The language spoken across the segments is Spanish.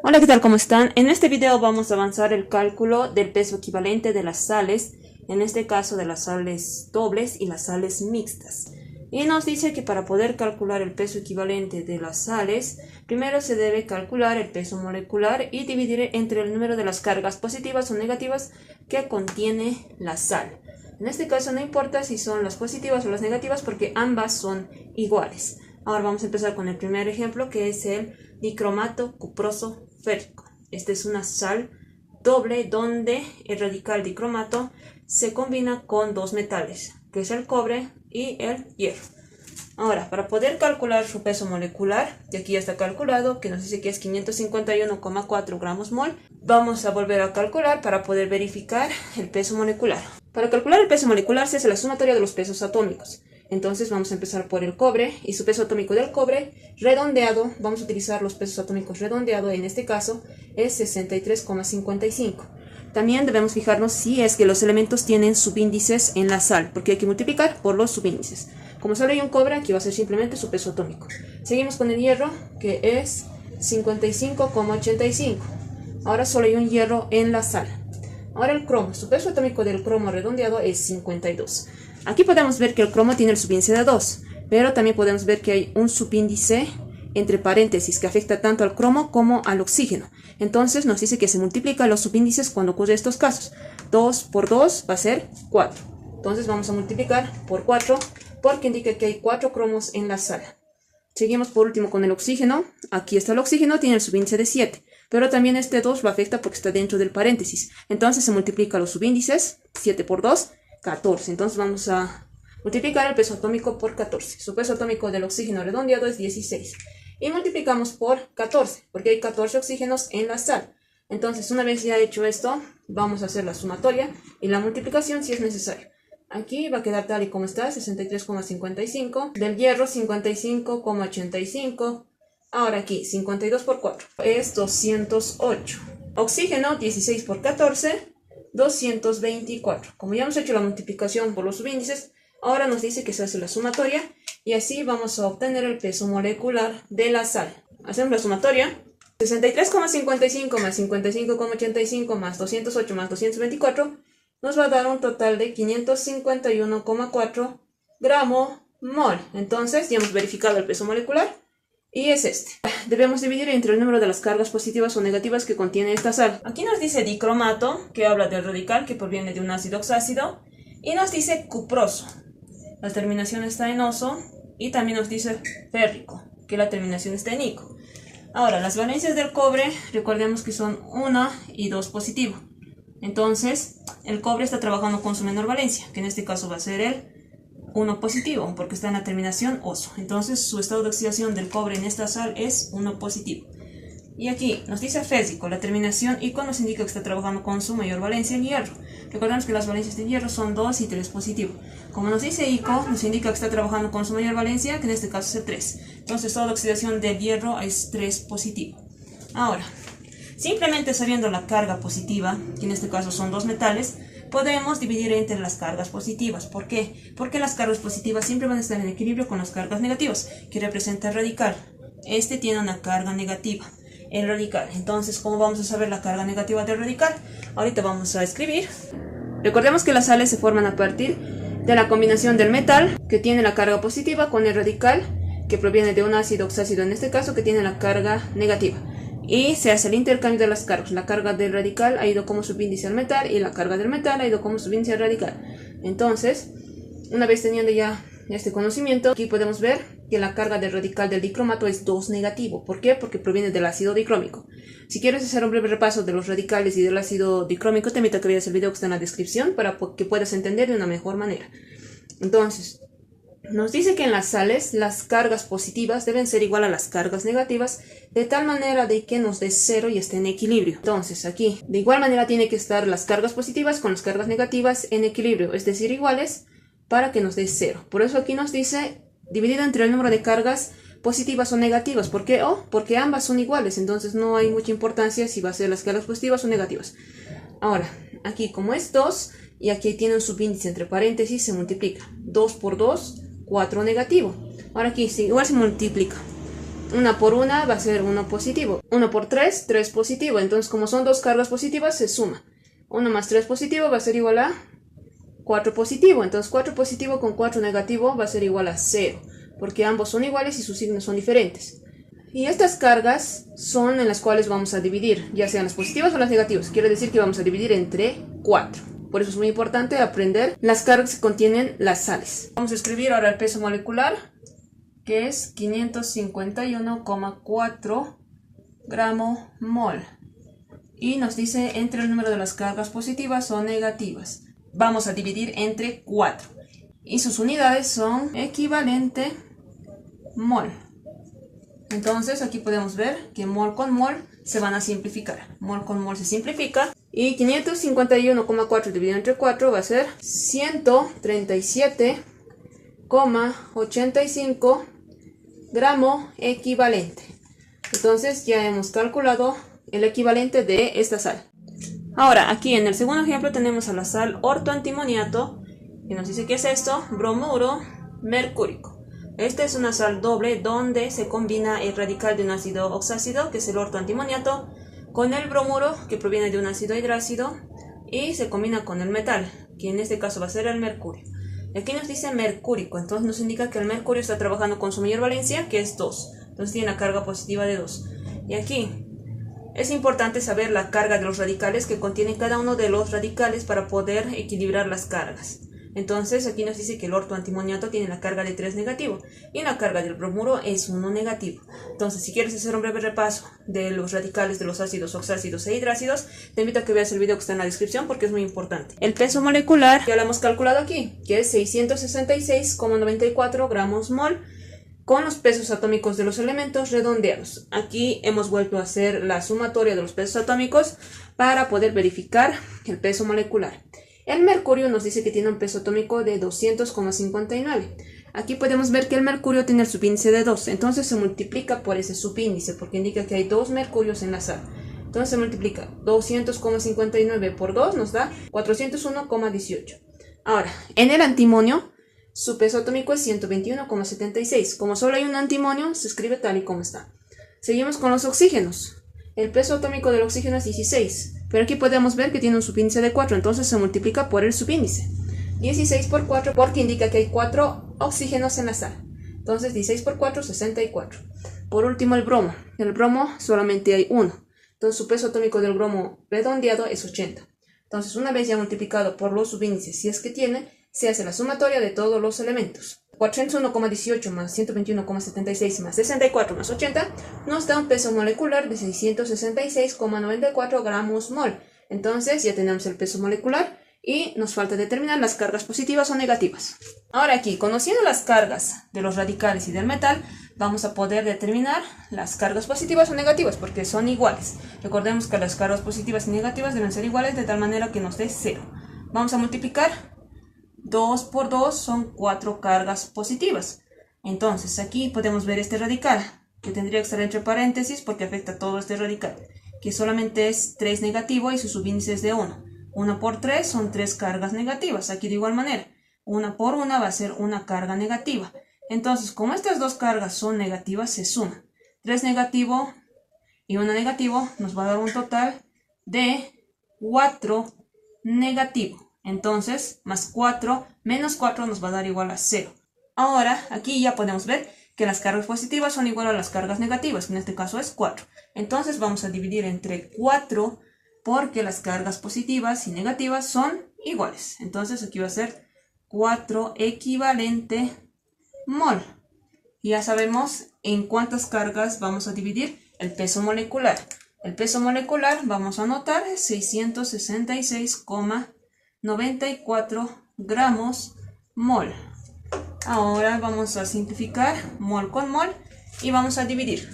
Hola, ¿qué tal? ¿Cómo están? En este video vamos a avanzar el cálculo del peso equivalente de las sales, en este caso de las sales dobles y las sales mixtas. Y nos dice que para poder calcular el peso equivalente de las sales, primero se debe calcular el peso molecular y dividir entre el número de las cargas positivas o negativas que contiene la sal. En este caso no importa si son las positivas o las negativas porque ambas son iguales. Ahora vamos a empezar con el primer ejemplo, que es el dicromato cuproso férrico. Esta es una sal doble donde el radical dicromato se combina con dos metales, que es el cobre y el hierro. Ahora, para poder calcular su peso molecular, y aquí ya está calculado, que nos dice que es 551,4 gramos mol, vamos a volver a calcular para poder verificar el peso molecular. Para calcular el peso molecular se hace la sumatoria de los pesos atómicos. Entonces vamos a empezar por el cobre y su peso atómico del cobre redondeado. Vamos a utilizar los pesos atómicos redondeados, en este caso es 63,55. También debemos fijarnos si es que los elementos tienen subíndices en la sal, porque hay que multiplicar por los subíndices. Como solo hay un cobre, aquí va a ser simplemente su peso atómico. Seguimos con el hierro, que es 55,85. Ahora solo hay un hierro en la sal. Ahora el cromo, su peso atómico del cromo redondeado es 52. Aquí podemos ver que el cromo tiene el subíndice de 2, pero también podemos ver que hay un subíndice entre paréntesis que afecta tanto al cromo como al oxígeno. Entonces nos dice que se multiplican los subíndices cuando ocurre estos casos. 2 por 2 va a ser 4. Entonces vamos a multiplicar por 4 porque indica que hay 4 cromos en la sal. Seguimos por último con el oxígeno. Aquí está el oxígeno, tiene el subíndice de 7. Pero también este 2 lo afecta porque está dentro del paréntesis. Entonces se multiplica los subíndices. 7 por 2, 14. Entonces vamos a multiplicar el peso atómico por 14. Su peso atómico del oxígeno redondeado es 16. Y multiplicamos por 14, porque hay 14 oxígenos en la sal. Entonces, una vez ya hecho esto, vamos a hacer la sumatoria y la multiplicación si es necesario. Aquí va a quedar tal y como está, 63,55. Del hierro, 55,85. Ahora aquí, 52 por 4 es 208. Oxígeno, 16 por 14, 224. Como ya hemos hecho la multiplicación por los subíndices, ahora nos dice que se hace la sumatoria y así vamos a obtener el peso molecular de la sal. Hacemos la sumatoria. 63,55 más 55,85 más 208 más 224 nos va a dar un total de 551,4 gramos mol. Entonces ya hemos verificado el peso molecular y es este. Debemos dividir entre el número de las cargas positivas o negativas que contiene esta sal. Aquí nos dice dicromato, que habla del radical que proviene de un ácido oxácido, y nos dice cuproso. La terminación está en oso, y también nos dice férrico, que la terminación está en ico. Ahora, las valencias del cobre, recordemos que son 1 y 2 positivo. Entonces, el cobre está trabajando con su menor valencia, que en este caso va a ser el 1 positivo, porque está en la terminación oso. Entonces, su estado de oxidación del cobre en esta sal es 1 positivo. Y aquí nos dice férrico, la terminación ico nos indica que está trabajando con su mayor valencia en hierro. Recordemos que las valencias de hierro son 2 y 3 positivo. Como nos dice ico, nos indica que está trabajando con su mayor valencia, que en este caso es el 3. Entonces, estado de oxidación del hierro es 3 positivo. Ahora, simplemente sabiendo la carga positiva, que en este caso son dos metales, podemos dividir entre las cargas positivas. ¿Por qué? Porque las cargas positivas siempre van a estar en equilibrio con las cargas negativas, que representa el radical. Este tiene una carga negativa, el radical. Entonces, ¿cómo vamos a saber la carga negativa del radical? Ahorita vamos a escribir. Recordemos que las sales se forman a partir de la combinación del metal, que tiene la carga positiva, con el radical, que proviene de un ácido oxácido, en este caso, que tiene la carga negativa. Y se hace el intercambio de las cargas. La carga del radical ha ido como subíndice al metal y la carga del metal ha ido como subíndice al radical. Entonces, una vez teniendo ya este conocimiento, aquí podemos ver que la carga del radical del dicromato es 2 negativo. ¿Por qué? Porque proviene del ácido dicrómico. Si quieres hacer un breve repaso de los radicales y del ácido dicrómico, te invito a que veas el video que está en la descripción para que puedas entender de una mejor manera. Entonces, nos dice que en las sales las cargas positivas deben ser igual a las cargas negativas, de tal manera de que nos dé 0 y esté en equilibrio. Entonces aquí de igual manera tiene que estar las cargas positivas con las cargas negativas en equilibrio, es decir, iguales, para que nos dé 0. Por eso aquí nos dice dividido entre el número de cargas positivas o negativas. ¿Por qué? Porque ambas son iguales, entonces no hay mucha importancia si va a ser las cargas positivas o negativas. Ahora, aquí como es 2 y aquí tiene un subíndice entre paréntesis, se multiplica. 2 por 2, 4 negativo. Ahora aquí igual se multiplica. 1 por 1 va a ser 1 positivo. 1 por 3, 3 positivo. Entonces, como son dos cargas positivas, se suma. 1 más 3 positivo va a ser igual a 4 positivo. Entonces, 4 positivo con 4 negativo va a ser igual a 0. Porque ambos son iguales y sus signos son diferentes. Y estas cargas son en las cuales vamos a dividir, ya sean las positivas o las negativas. Quiere decir que vamos a dividir entre 4. Por eso es muy importante aprender las cargas que contienen las sales. Vamos a escribir ahora el peso molecular, que es 551,4 gramo mol. Y nos dice entre el número de las cargas positivas o negativas. Vamos a dividir entre 4. Y sus unidades son equivalente mol. Entonces aquí podemos ver que mol con mol se van a simplificar. Mol con mol se simplifica. Y 551,4 dividido entre 4 va a ser 137,85 gramo equivalente. Entonces ya hemos calculado el equivalente de esta sal. Ahora aquí en el segundo ejemplo tenemos a la sal ortoantimoniato, que nos dice que es esto, bromuro mercúrico. Esta es una sal doble donde se combina el radical de un ácido oxácido, que es el ortoantimoniato, con el bromuro, que proviene de un ácido hidrácido, y se combina con el metal, que en este caso va a ser el mercurio. Aquí nos dice mercúrico, entonces nos indica que el mercurio está trabajando con su mayor valencia, que es 2. Entonces tiene la carga positiva de 2. Y aquí es importante saber la carga de los radicales que contiene cada uno de los radicales para poder equilibrar las cargas. Entonces aquí nos dice que el ortoantimoniato tiene la carga de 3 negativo y la carga del bromuro es 1 negativo. Entonces, si quieres hacer un breve repaso de los radicales de los ácidos oxácidos e hidrácidos, te invito a que veas el video que está en la descripción porque es muy importante. El peso molecular ya lo hemos calculado aquí, que es 666,94 gramos mol, con los pesos atómicos de los elementos redondeados. Aquí hemos vuelto a hacer la sumatoria de los pesos atómicos para poder verificar el peso molecular. El mercurio nos dice que tiene un peso atómico de 200,59. Aquí podemos ver que el mercurio tiene el subíndice de 2, entonces se multiplica por ese subíndice, porque indica que hay 2 mercurios en la sal. Entonces se multiplica 200,59 por 2 nos da 401,18. Ahora, en el antimonio, su peso atómico es 121,76. Como solo hay un antimonio, se escribe tal y como está. Seguimos con los oxígenos. El peso atómico del oxígeno es 16, pero aquí podemos ver que tiene un subíndice de 4, entonces se multiplica por el subíndice. 16 por 4 porque indica que hay 4 oxígenos en la sal. Entonces 16 por 4, 64. Por último el bromo. El bromo solamente hay 1. Entonces su peso atómico del bromo redondeado es 80. Entonces una vez ya multiplicado por los subíndices, si es que tiene, se hace la sumatoria de todos los elementos. 401,18 más 121,76 más 64 más 80 nos da un peso molecular de 666,94 gramos mol. Entonces ya tenemos el peso molecular y nos falta determinar las cargas positivas o negativas. Ahora aquí, conociendo las cargas de los radicales y del metal, vamos a poder determinar las cargas positivas o negativas porque son iguales. Recordemos que las cargas positivas y negativas deben ser iguales de tal manera que nos dé 0. Vamos a multiplicar. 2 por 2 son 4 cargas positivas. Entonces aquí podemos ver este radical, que tendría que estar entre paréntesis porque afecta a todo este radical, que solamente es 3 negativo y su subíndice es de 1. 1 por 3 son 3 cargas negativas. Aquí de igual manera, 1 por 1 va a ser una carga negativa. Entonces, como estas dos cargas son negativas, se suman. 3 negativo y 1 negativo nos va a dar un total de 4 negativo. Entonces, más 4 menos 4 nos va a dar igual a 0. Ahora, aquí ya podemos ver que las cargas positivas son igual a las cargas negativas, que en este caso es 4. Entonces, vamos a dividir entre 4 porque las cargas positivas y negativas son iguales. Entonces, aquí va a ser 4 equivalente mol. Y ya sabemos en cuántas cargas vamos a dividir el peso molecular. El peso molecular, vamos a anotar, es 666,94 gramos mol. Ahora vamos a simplificar mol con mol y vamos a dividir.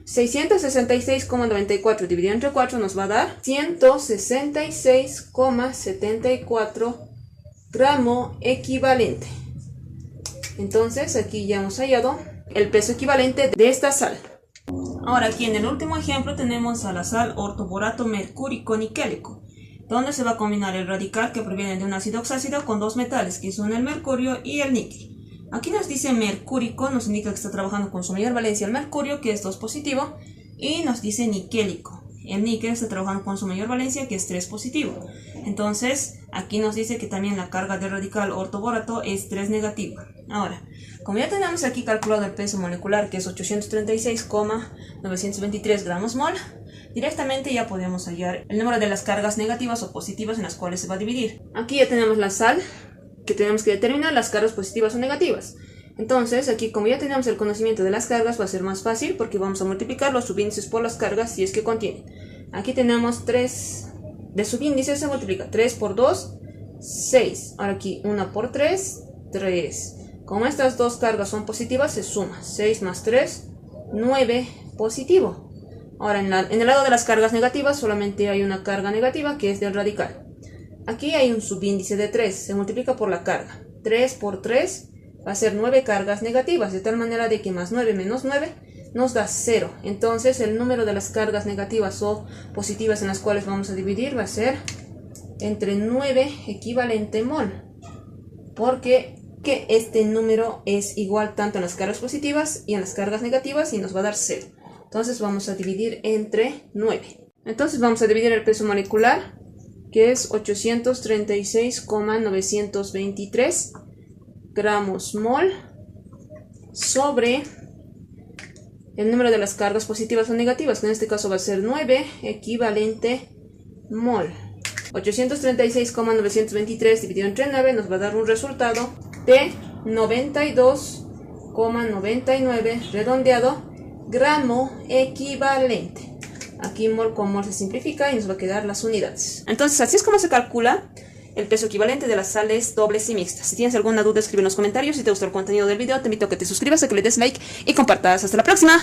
666,94 dividido entre 4 nos va a dar 166,74 gramo equivalente. Entonces aquí ya hemos hallado el peso equivalente de esta sal. Ahora aquí en el último ejemplo tenemos a la sal ortoborato mercúrico niquélico, donde se va a combinar el radical que proviene de un ácido oxácido con dos metales que son el mercurio y el níquel. Aquí nos dice mercúrico, nos indica que está trabajando con su mayor valencia el mercurio, que es 2 positivo, y nos dice niquélico. El níquel está trabajando con su mayor valencia, que es 3 positivo. Entonces, aquí nos dice que también la carga del radical ortoborato es 3 negativa. Ahora, como ya tenemos aquí calculado el peso molecular, que es 836,923 gramos mol, directamente ya podemos hallar el número de las cargas negativas o positivas en las cuales se va a dividir. Aquí ya tenemos la sal, que tenemos que determinar las cargas positivas o negativas. Entonces, aquí como ya tenemos el conocimiento de las cargas, va a ser más fácil porque vamos a multiplicar los subíndices por las cargas si es que contienen. Aquí tenemos 3 de subíndices, se multiplica 3 por 2, 6. Ahora aquí 1 por 3, 3. Como estas dos cargas son positivas, se suma 6 más 3, 9 positivo. Ahora en el lado de las cargas negativas solamente hay una carga negativa, que es del radical. Aquí hay un subíndice de 3, se multiplica por la carga. 3 por 3 va a ser 9 cargas negativas, de tal manera de que más 9 menos 9 nos da 0. Entonces el número de las cargas negativas o positivas en las cuales vamos a dividir va a ser entre 9 equivalente mol. Porque este número es igual tanto en las cargas positivas y en las cargas negativas y nos va a dar 0. Entonces vamos a dividir entre 9. Entonces vamos a dividir el peso molecular, que es 836,923 gramos mol, sobre el número de las cargas positivas o negativas, que en este caso va a ser 9 equivalente mol. 836,923 dividido entre 9 nos va a dar un resultado de 92,99 redondeado gramo equivalente. Aquí mol con mol se simplifica y nos va a quedar las unidades. Entonces así es como se calcula el peso equivalente de las sales dobles y mixtas. Si tienes alguna duda, escribe en los comentarios. Si te gustó el contenido del video, te invito a que te suscribas, a que le des like y compartas. Hasta la próxima.